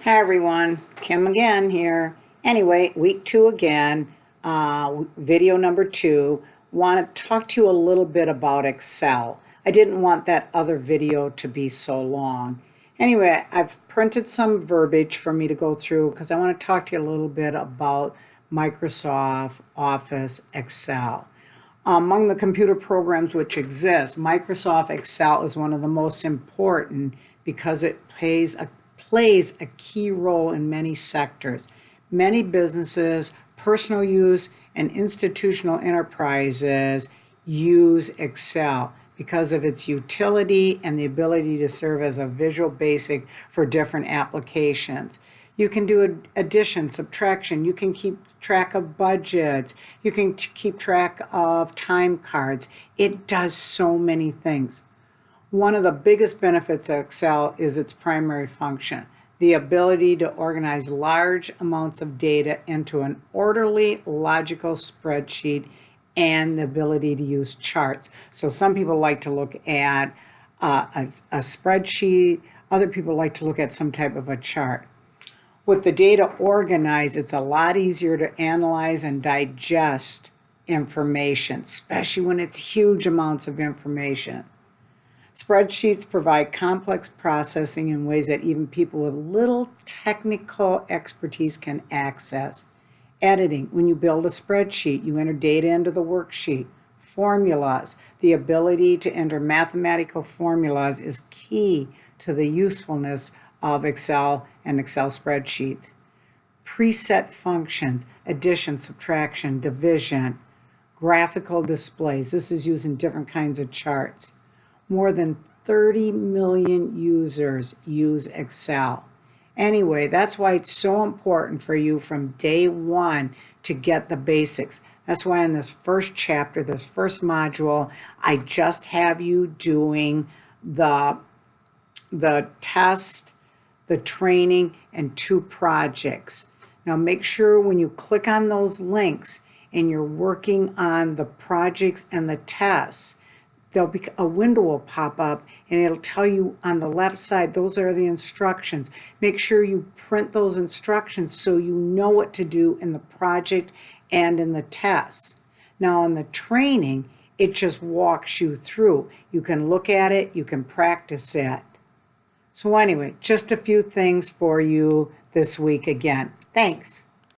Hi everyone, Kim again here. Anyway, week 2 again, video number 2. Want to talk to you a little bit about Excel. I didn't want that other video to be so long. Anyway, I've printed some verbiage for me to go through because I want to talk to you a little bit about Microsoft Office Excel. Among the computer programs which exist, Microsoft Excel is one of the most important because it plays a key role in many sectors. Many businesses, personal use, and institutional enterprises use Excel because of its utility and the ability to serve as a visual basic for different applications. You can do addition, subtraction, you can keep track of budgets, you can keep track of time cards. It does so many things. One of the biggest benefits of Excel is its primary function, the ability to organize large amounts of data into an orderly, logical spreadsheet and the ability to use charts. So some people like to look at a spreadsheet, other people like to look at some type of a chart. With the data organized, it's a lot easier to analyze and digest information, especially when it's huge amounts of information. Spreadsheets provide complex processing in ways that even people with little technical expertise can access. Editing, when you build a spreadsheet, you enter data into the worksheet. Formulas, the ability to enter mathematical formulas is key to the usefulness of Excel and Excel spreadsheets. Preset functions, addition, subtraction, division, graphical displays. This is used in different kinds of charts. More than 30 million users use Excel. Anyway, that's why it's so important for you from day one to get the basics. That's why in this first chapter, this first module, I just have you doing the test, the training, and 2 projects. Now make sure when you click on those links and you're working on the projects and the tests, a window will pop up and it'll tell you on the left side, those are the instructions. Make sure you print those instructions so you know what to do in the project and in the test. Now in the training, it just walks you through. You can look at it, you can practice it. So anyway, just a few things for you this week again. Thanks.